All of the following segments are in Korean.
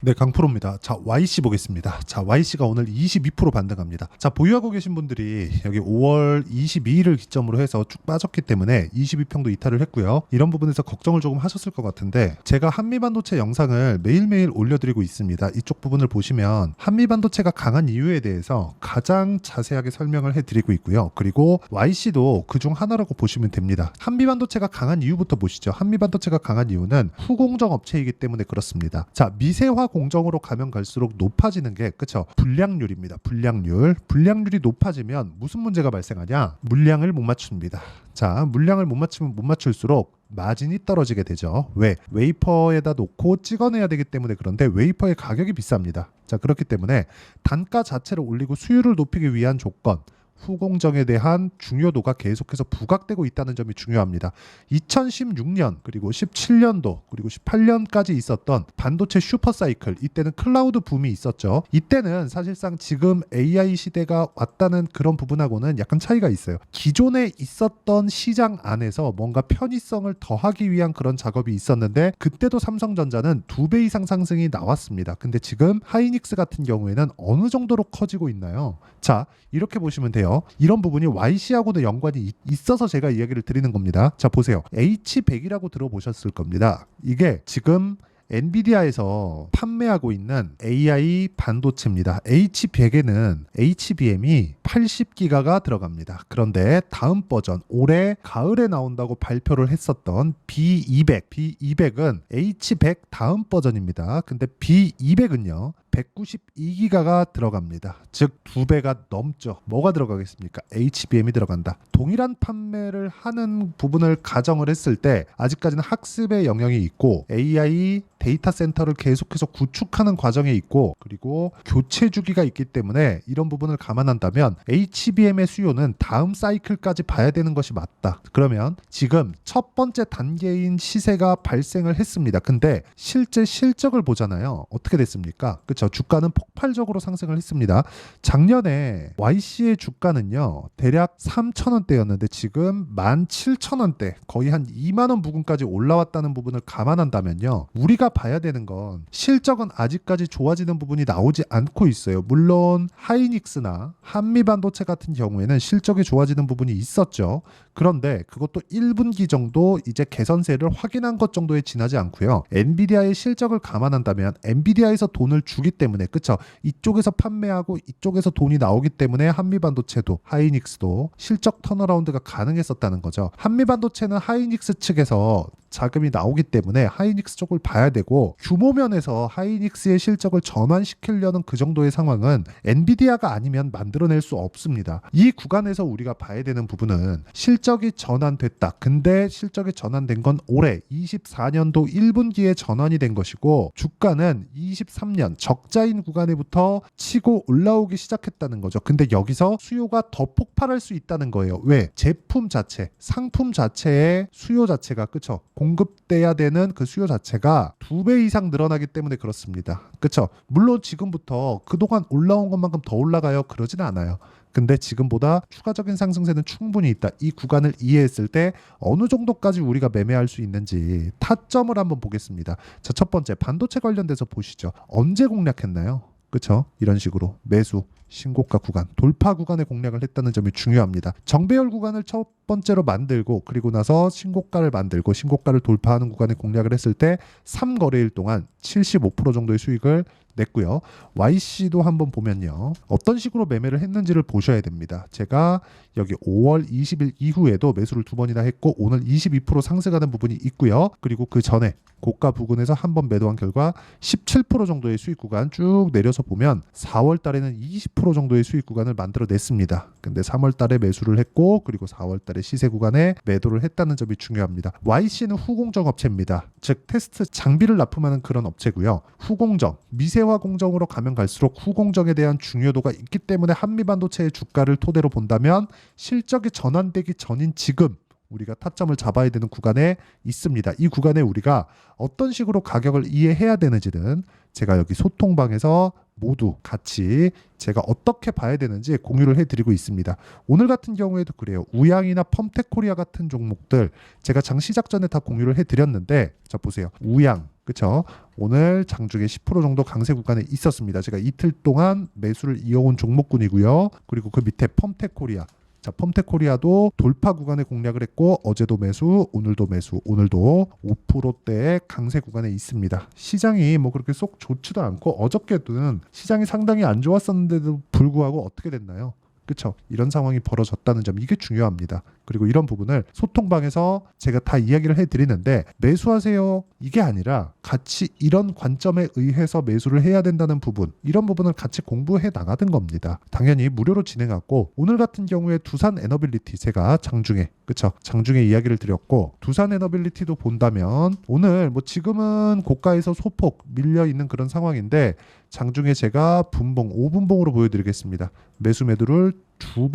네, 강프로입니다. 자, YC 보겠습니다. 자, YC가 오늘 22% 반등합니다. 자, 보유하고 계신 분들이 여기 5월 22일을 기점으로 해서 쭉 빠졌기 때문에 22평도 이탈을 했고요. 이런 부분에서 걱정을 조금 하셨을 것 같은데 제가 한미반도체 영상을 매일매일 올려드리고 있습니다. 이쪽 부분을 보시면 한미반도체가 강한 이유에 대해서 가장 자세하게 설명을 해드리고 있고요. 그리고 YC도 그중 하나라고 보시면 됩니다. 한미반도체가 강한 이유부터 보시죠. 한미반도체가 강한 이유는 후공정 업체이기 때문에 그렇습니다. 자, 미세화 공정으로 가면 갈수록 높아지는 게 그쵸? 불량률입니다. 불량률이 높아지면 무슨 문제가 발생하냐? 물량을 못 맞춥니다. 자, 물량을 못 맞추면 못 맞출수록 마진이 떨어지게 되죠. 왜? 웨이퍼에다 놓고 찍어내야 되기 때문에. 그런데 웨이퍼의 가격이 비쌉니다. 자, 그렇기 때문에 단가 자체를 올리고 수율을 높이기 위한 조건, 후공정에 대한 중요도가 계속해서 부각되고 있다는 점이 중요합니다. 2016년 그리고 17년도 그리고 18년까지 있었던 반도체 슈퍼사이클, 이때는 클라우드 붐이 있었죠. 이때는 사실상 지금 AI 시대가 왔다는 그런 부분하고는 약간 차이가 있어요. 기존에 있었던 시장 안에서 뭔가 편의성을 더하기 위한 그런 작업이 있었는데 그때도 삼성전자는 2배 이상 상승이 나왔습니다. 근데 지금 하이닉스 같은 경우에는 어느 정도로 커지고 있나요? 자, 이렇게 보시면 돼요. 이런 부분이 YC하고도 연관이 있어서 제가 이야기를 드리는 겁니다. 자, 보세요. H100이라고 들어보셨을 겁니다. 이게 지금 엔비디아에서 판매하고 있는 AI 반도체입니다. H100에는 HBM이 80기가가 들어갑니다. 그런데 다음 버전, 올해 가을에 나온다고 발표를 했었던 B200은 H100 다음 버전입니다. 근데 B200은요 192기가가 들어갑니다. 즉 2배가 넘죠. 뭐가 들어가겠습니까? HBM이 들어간다. 동일한 판매를 하는 부분을 가정을 했을 때 아직까지는 학습의 영역이 있고 AI 데이터 센터를 계속해서 구축하는 과정에 있고 그리고 교체 주기가 있기 때문에 이런 부분을 감안한다면 HBM의 수요는 다음 사이클까지 봐야 되는 것이 맞다. 그러면 지금 첫 번째 단계인 시세가 발생을 했습니다. 근데 실제 실적을 보잖아요. 어떻게 됐습니까? 그렇죠. 주가는 폭발적으로 상승을 했습니다. 작년에 YC의 주가는요. 대략 3,000원대였는데 지금 17,000원대, 거의 한 2만 원 부근까지 올라왔다는 부분을 감안한다면요. 우리가 봐야 되는 건 실적은 아직까지 좋아지는 부분이 나오지 않고 있어요. 물론 하이닉스나 한미반도체 같은 경우에는 실적이 좋아지는 부분이 있었죠. 그런데 그것도 1분기 정도 이제 개선세를 확인한 것 정도에 지나지 않고요. 엔비디아의 실적을 감안한다면 엔비디아에서 돈을 주기 때문에 그쵸? 이쪽에서 판매하고 이쪽에서 돈이 나오기 때문에 한미반도체도 하이닉스도 실적 턴어라운드가 가능했었다는 거죠. 한미반도체는 하이닉스 측에서 자금이 나오기 때문에 하이닉스 쪽을 봐야 되고 규모 면에서 하이닉스의 실적을 전환시키려는 그 정도의 상황은 엔비디아가 아니면 만들어낼 수 없습니다. 이 구간에서 우리가 봐야 되는 부분은 실적이 전환됐다. 근데 실적이 전환된 건 올해 24년도 1분기에 전환이 된 것이고 주가는 23년 적자인 구간에부터 치고 올라오기 시작했다는 거죠. 근데 여기서 수요가 더 폭발할 수 있다는 거예요. 왜? 제품 자체, 상품 자체의 수요 자체가 그쵸? 공급돼야 되는 그 수요 자체가 2배 이상 늘어나기 때문에 그렇습니다. 그쵸? 물론 지금부터 그동안 올라온 것만큼 더 올라가요? 그러진 않아요. 근데 지금보다 추가적인 상승세는 충분히 있다. 이 구간을 이해했을 때 어느 정도까지 우리가 매매할 수 있는지 타점을 한번 보겠습니다. 자, 첫 번째 반도체 관련돼서 보시죠. 언제 공략했나요? 그쵸? 이런 식으로 매수, 신고가 구간, 돌파 구간에 공략을 했다는 점이 중요합니다. 정배열 구간을 첫 번째로 만들고 그리고 나서 신고가를 만들고 신고가를 돌파하는 구간에 공략을 했을 때 3거래일 동안 75% 정도의 수익을 냈고요. YC도 한번 보면요. 어떤 식으로 매매를 했는지를 보셔야 됩니다. 제가 여기 5월 20일 이후에도 매수를 2번이나 했고 오늘 22% 상승하는 부분이 있고요. 그리고 그 전에 고가 부근에서 한번 매도한 결과 17% 정도의 수익 구간 쭉 내려서 보면 4월 달에는 20% 정도의 수익 구간을 만들어냈습니다. 근데 3월 달에 매수를 했고 그리고 4월 달에 시세 구간에 매도를 했다는 점이 중요합니다. YC는 후공정 업체입니다. 즉 테스트 장비를 납품하는 그런 업체고요. 후공정, 미세화 공정으로 가면 갈수록 후공정에 대한 중요도가 있기 때문에 한미반도체의 주가를 토대로 본다면 실적이 전환되기 전인 지금 우리가 타점을 잡아야 되는 구간에 있습니다. 이 구간에 우리가 어떤 식으로 가격을 이해해야 되는지는 제가 여기 소통방에서 모두 같이 제가 어떻게 봐야 되는지 공유를 해드리고 있습니다. 오늘 같은 경우에도 그래요. 우양이나 펌텍코리아 같은 종목들 제가 장 시작 전에 다 공유를 해드렸는데 자 보세요. 우양 그쵸? 오늘 장중에 10% 정도 강세 구간에 있었습니다. 제가 이틀 동안 매수를 이어온 종목군이고요. 그리고 그 밑에 펌텍코리아. 자, 펌텍코리아도 돌파 구간에 공략을 했고 어제도 매수, 오늘도 매수, 오늘도 5%대의 강세 구간에 있습니다. 시장이 뭐 그렇게 쏙 좋지도 않고 어저께는 시장이 상당히 안 좋았었는데도 불구하고 어떻게 됐나요? 그쵸? 이런 상황이 벌어졌다는 점, 이게 중요합니다. 그리고 이런 부분을 소통방에서 제가 다 이야기를 해드리는데 매수하세요 이게 아니라 같이 이런 관점에 의해서 매수를 해야 된다는 부분, 이런 부분을 같이 공부해 나가는 겁니다. 당연히 무료로 진행하고 오늘 같은 경우에 두산 에너빌리티 제가 장중에 그쵸? 장중에 이야기를 드렸고 두산 에너빌리티도 본다면 오늘 뭐 지금은 고가에서 소폭 밀려있는 그런 상황인데 장중에 제가 분봉 5분봉으로 보여드리겠습니다. 매수 매도를 두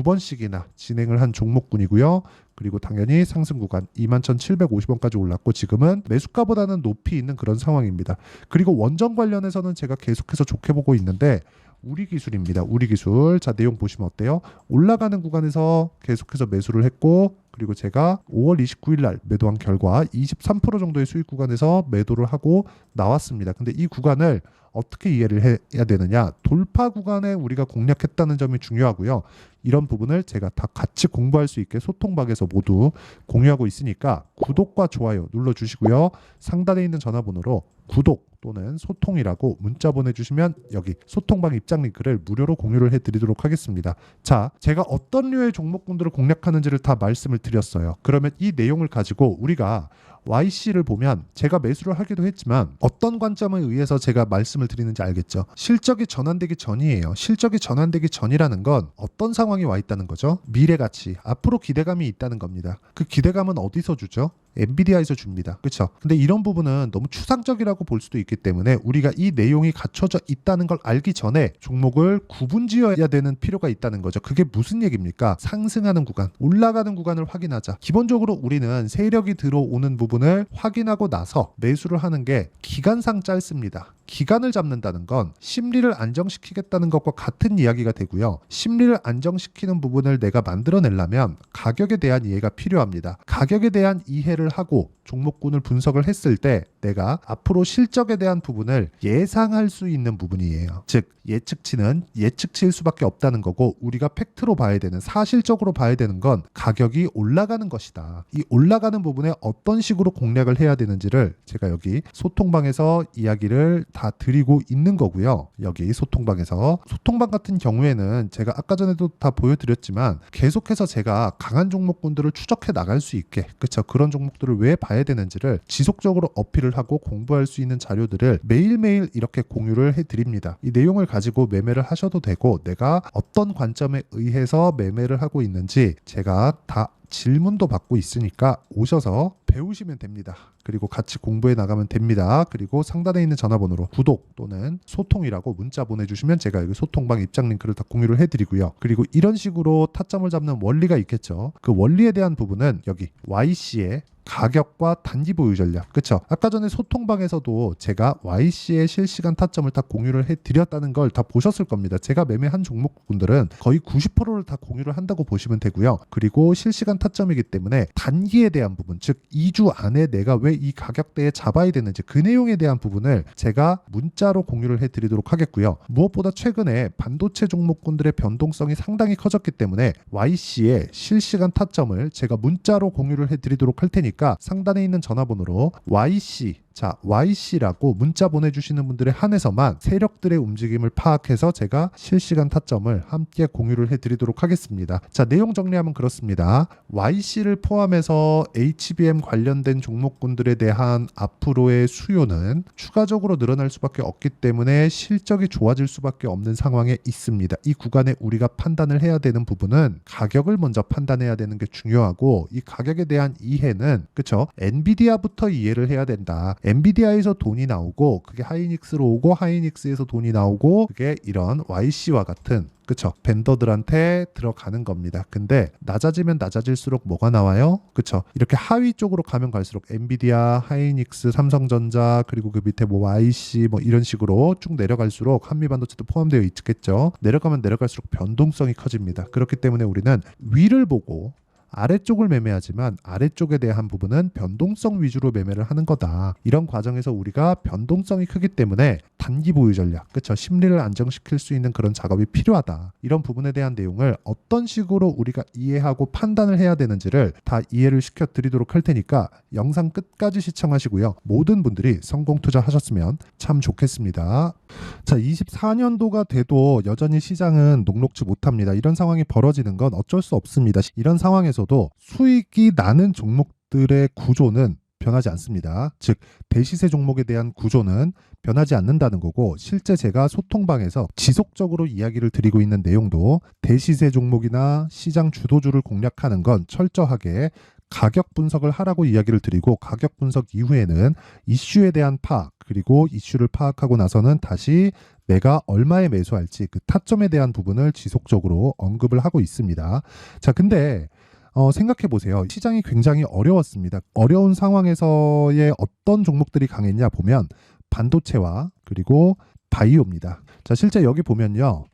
번씩이나 진행을 한 종목군이고요. 그리고 당연히 상승 구간 21,750원까지 올랐고 지금은 매수가보다는 높이 있는 그런 상황입니다. 그리고 원전 관련해서는 제가 계속해서 좋게 보고 있는데 우리 기술입니다. 우리 기술. 자, 내용 보시면 어때요? 올라가는 구간에서 계속해서 매수를 했고 그리고 제가 5월 29일 날 매도한 결과 23% 정도의 수익 구간에서 매도를 하고 나왔습니다. 근데 이 구간을 어떻게 이해를 해야 되느냐? 돌파 구간에 우리가 공략했다는 점이 중요하고요. 이런 부분을 제가 다 같이 공부할 수 있게 소통방에서 모두 공유하고 있으니까 구독과 좋아요 눌러주시고요. 상단에 있는 전화번호로 구독 또는 소통이라고 문자 보내주시면 여기 소통방 입장 링크를 무료로 공유를 해드리도록 하겠습니다. 자, 제가 어떤 류의 종목군들을 공략하는지를 다 말씀을 드렸어요. 그러면 이 내용을 가지고 우리가 YC를 보면 제가 매수를 하기도 했지만 어떤 관점에 의해서 제가 말씀을 드리는지 알겠죠? 실적이 전환되기 전이에요. 실적이 전환되기 전이라는 건 어떤 상황이 와 있다는 거죠? 미래 가치, 앞으로 기대감이 있다는 겁니다. 그 기대감은 어디서 주죠? 엔비디아에서 줍니다. 그렇죠? 근데 이런 부분은 너무 추상적이라고 볼 수도 있기 때문에 우리가 이 내용이 갖춰져 있다는 걸 알기 전에 종목을 구분지어야 되는 필요가 있다는 거죠. 그게 무슨 얘기입니까? 상승하는 구간, 올라가는 구간을 확인하자. 기본적으로 우리는 세력이 들어오는 부분을 확인하고 나서 매수를 하는 게 기간상 짧습니다. 기간을 잡는다는 건 심리를 안정시키겠다는 것과 같은 이야기가 되고요. 심리를 안정시키는 부분을 내가 만들어내려면 가격에 대한 이해가 필요합니다. 가격에 대한 이해를 하고 종목군을 분석을 했을 때 내가 앞으로 실적에 대한 부분을 예상할 수 있는 부분이에요. 즉 예측치는 예측치일 수밖에 없다는 거고 우리가 팩트로 봐야 되는, 사실적으로 봐야 되는 건 가격이 올라가는 것이다. 이 올라가는 부분에 어떤 식으로 공략을 해야 되는지를 제가 여기 소통방에서 이야기를 다 드리고 있는 거고요. 여기 소통방 같은 경우에는 제가 아까 전에도 다 보여드렸지만 계속해서 제가 강한 종목군들을 추적해 나갈 수 있게, 그렇죠? 그런 종목들을 왜 봐야 되는지를 지속적으로 어필을 하고 공부할 수 있는 자료들을 매일매일 이렇게 공유를 해드립니다. 이 내용을 가지고 매매를 하셔도 되고 내가 어떤 관점에 의해서 매매를 하고 있는지 제가 다 질문도 받고 있으니까 오셔서 배우시면 됩니다. 그리고 같이 공부해 나가면 됩니다. 그리고 상단에 있는 전화번호로 구독 또는 소통이라고 문자 보내주시면 제가 여기 소통방 입장 링크를 다 공유를 해드리고요. 그리고 이런 식으로 타점을 잡는 원리가 있겠죠. 그 원리에 대한 부분은 여기 YC의 가격과 단기 보유 전략, 그쵸? 아까 전에 소통방에서도 제가 YC의 실시간 타점을 다 공유를 해드렸다는 걸 다 보셨을 겁니다. 제가 매매한 종목군들은 거의 90%를 다 공유를 한다고 보시면 되고요. 그리고 실시간 타점이기 때문에 단기에 대한 부분, 즉 2주 안에 내가 왜 이 가격대에 잡아야 되는지 그 내용에 대한 부분을 제가 문자로 공유를 해드리도록 하겠고요. 무엇보다 최근에 반도체 종목군들의 변동성이 상당히 커졌기 때문에 YC의 실시간 타점을 제가 문자로 공유를 해드리도록 할 테니까 상단에 있는 전화번호로 YC라고 문자 보내주시는 분들에 한해서만 세력들의 움직임을 파악해서 제가 실시간 타점을 함께 공유를 해드리도록 하겠습니다. 자, 내용 정리하면 그렇습니다. YC를 포함해서 HBM 관련된 종목군들에 대한 앞으로의 수요는 추가적으로 늘어날 수밖에 없기 때문에 실적이 좋아질 수밖에 없는 상황에 있습니다. 이 구간에 우리가 판단을 해야 되는 부분은 가격을 먼저 판단해야 되는 게 중요하고 이 가격에 대한 이해는 그쵸? 엔비디아부터 이해를 해야 된다. 엔비디아에서 돈이 나오고 그게 하이닉스로 오고 하이닉스에서 돈이 나오고 그게 이런 YC와 같은 그쵸? 벤더들한테 들어가는 겁니다. 근데 낮아지면 낮아질수록 뭐가 나와요? 그쵸? 이렇게 하위 쪽으로 가면 갈수록 엔비디아, 하이닉스, 삼성전자 그리고 그 밑에 뭐 YC 뭐 이런 식으로 쭉 내려갈수록 한미반도체도 포함되어 있겠죠. 내려가면 내려갈수록 변동성이 커집니다. 그렇기 때문에 우리는 위를 보고 아래쪽을 매매하지만 아래쪽에 대한 부분은 변동성 위주로 매매를 하는 거다. 이런 과정에서 우리가 변동성이 크기 때문에 단기 보유 전략, 그쵸? 심리를 안정시킬 수 있는 그런 작업이 필요하다. 이런 부분에 대한 내용을 어떤 식으로 우리가 이해하고 판단을 해야 되는지를 다 이해를 시켜드리도록 할 테니까 영상 끝까지 시청하시고요. 모든 분들이 성공 투자하셨으면 참 좋겠습니다. 자, 24년도가 돼도 여전히 시장은 녹록지 못합니다. 이런 상황이 벌어지는 건 어쩔 수 없습니다. 이런 상황에서도 수익이 나는 종목들의 구조는 변하지 않습니다. 즉 대시세 종목에 대한 구조는 변하지 않는다는 거고, 실제 제가 소통방에서 지속적으로 이야기를 드리고 있는 내용도 대시세 종목이나 시장 주도주를 공략하는 건 철저하게 가격 분석을 하라고 이야기를 드리고, 가격 분석 이후에는 이슈에 대한 파악, 그리고 이슈를 파악하고 나서는 다시 내가 얼마에 매수할지 그 타점에 대한 부분을 지속적으로 언급을 하고 있습니다. 자, 근데 생각해 보세요. 시장이 굉장히 어려웠습니다. 어려운 상황에서의 어떤 종목들이 강했냐 보면 반도체와 그리고 바이오입니다. 자, 실제 여기 보면요.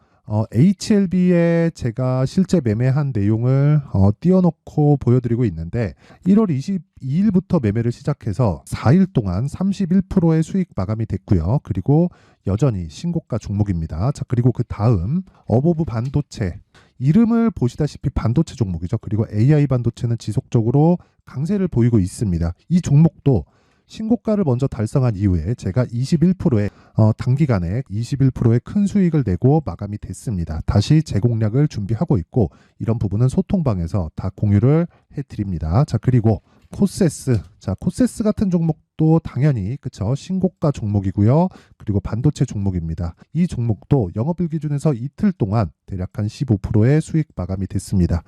HLB에 제가 실제 매매한 내용을 띄워놓고 보여드리고 있는데, 1월 22일부터 매매를 시작해서 4일 동안 31%의 수익 마감이 됐고요. 그리고 여전히 신고가 종목입니다. 자, 그리고 그 다음 어보브 반도체, 이름을 보시다시피 반도체 종목이죠. 그리고 AI 반도체는 지속적으로 강세를 보이고 있습니다. 이 종목도 신고가를 먼저 달성한 이후에 제가 21%의 단기간에 21%의 큰 수익을 내고 마감이 됐습니다. 다시 재공략을 준비하고 있고, 이런 부분은 소통방에서 다 공유를 해드립니다. 자, 그리고 코세스, 자, 코세스 같은 종목도 당연히 그쵸, 신고가 종목이고요. 그리고 반도체 종목입니다. 이 종목도 영업일 기준에서 이틀 동안 대략 한 15%의 수익 마감이 됐습니다.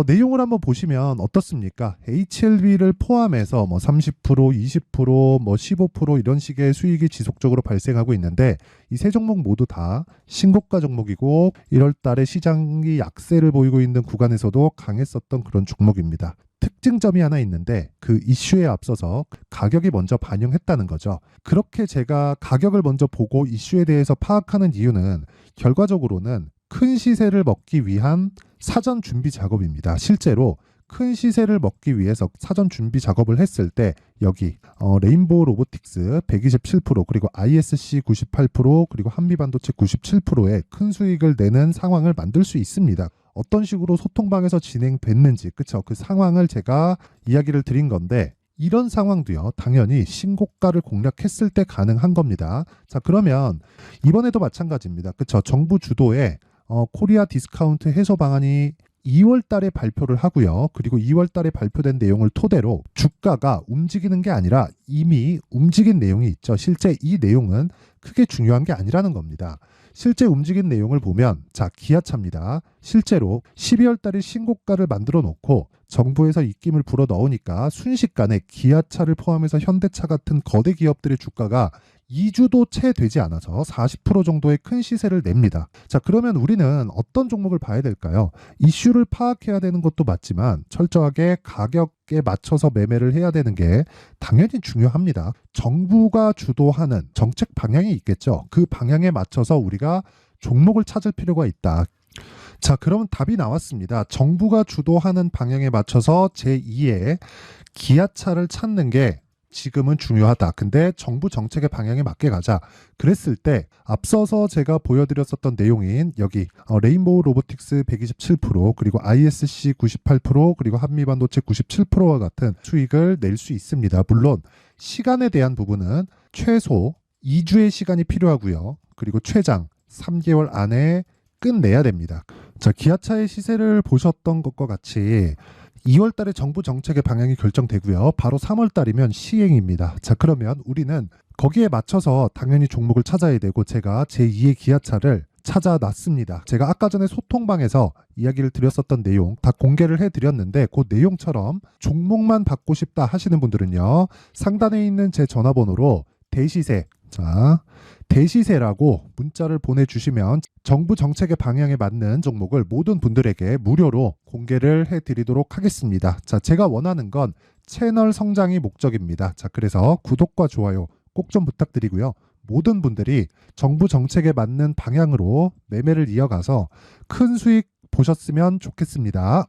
내용을 한번 보시면 어떻습니까? HLB를 포함해서 뭐 30%, 20%, 뭐 15% 이런 식의 수익이 지속적으로 발생하고 있는데, 이 세 종목 모두 다 신고가 종목이고 1월 달에 시장이 약세를 보이고 있는 구간에서도 강했었던 그런 종목입니다. 특징점이 하나 있는데, 그 이슈에 앞서서 가격이 먼저 반영했다는 거죠. 그렇게 제가 가격을 먼저 보고 이슈에 대해서 파악하는 이유는 결과적으로는 큰 시세를 먹기 위한 사전 준비 작업입니다. 실제로 큰 시세를 먹기 위해서 사전 준비 작업을 했을 때 여기 레인보우 로보틱스 127%, 그리고 ISC 98%, 그리고 한미반도체 97%의 큰 수익을 내는 상황을 만들 수 있습니다. 어떤 식으로 소통방에서 진행됐는지, 그쵸? 그 상황을 제가 이야기를 드린 건데, 이런 상황도요, 당연히 신고가를 공략했을 때 가능한 겁니다. 자, 그러면 이번에도 마찬가지입니다. 그쵸? 정부 주도의 코리아 디스카운트 해소 방안이 2월 달에 발표를 하고요. 그리고 2월 달에 발표된 내용을 토대로 주가가 움직이는 게 아니라 이미 움직인 내용이 있죠. 실제 이 내용은 크게 중요한 게 아니라는 겁니다. 실제 움직인 내용을 보면, 자, 기아차입니다. 실제로 12월 달에 신고가를 만들어 놓고 정부에서 입김을 불어 넣으니까 순식간에 기아차를 포함해서 현대차 같은 거대 기업들의 주가가 2주도 채 되지 않아서 40% 정도의 큰 시세를 냅니다. 자, 그러면 우리는 어떤 종목을 봐야 될까요? 이슈를 파악해야 되는 것도 맞지만 철저하게 가격에 맞춰서 매매를 해야 되는 게 당연히 중요합니다. 정부가 주도하는 정책 방향이 있겠죠. 그 방향에 맞춰서 우리가 종목을 찾을 필요가 있다. 자, 그러면 답이 나왔습니다. 정부가 주도하는 방향에 맞춰서 제2의 기아차를 찾는 게 지금은 중요하다. 근데 정부 정책의 방향에 맞게 가자. 그랬을 때 앞서서 제가 보여드렸었던 내용인 여기 레인보우 로보틱스 127%, 그리고 ISC 98%, 그리고 한미반도체 97%와 같은 수익을 낼 수 있습니다. 물론 시간에 대한 부분은 최소 2주의 시간이 필요하고요. 그리고 최장 3개월 안에 끝내야 됩니다. 자, 기아차의 시세를 보셨던 것과 같이 2월 달에 정부 정책의 방향이 결정되고요. 바로 3월 달이면 시행입니다. 자, 그러면 우리는 거기에 맞춰서 당연히 종목을 찾아야 되고, 제가 제2의 기아차를 찾아놨습니다. 제가 아까 전에 소통방에서 이야기를 드렸었던 내용 다 공개를 해드렸는데, 그 내용처럼 종목만 받고 싶다 하시는 분들은요, 상단에 있는 제 전화번호로 대시세, 자, 대시세라고 문자를 보내주시면 정부 정책의 방향에 맞는 종목을 모든 분들에게 무료로 공개를 해드리도록 하겠습니다. 자, 제가 원하는 건 채널 성장이 목적입니다. 자, 그래서 구독과 좋아요 꼭 좀 부탁드리고요. 모든 분들이 정부 정책에 맞는 방향으로 매매를 이어가서 큰 수익 보셨으면 좋겠습니다.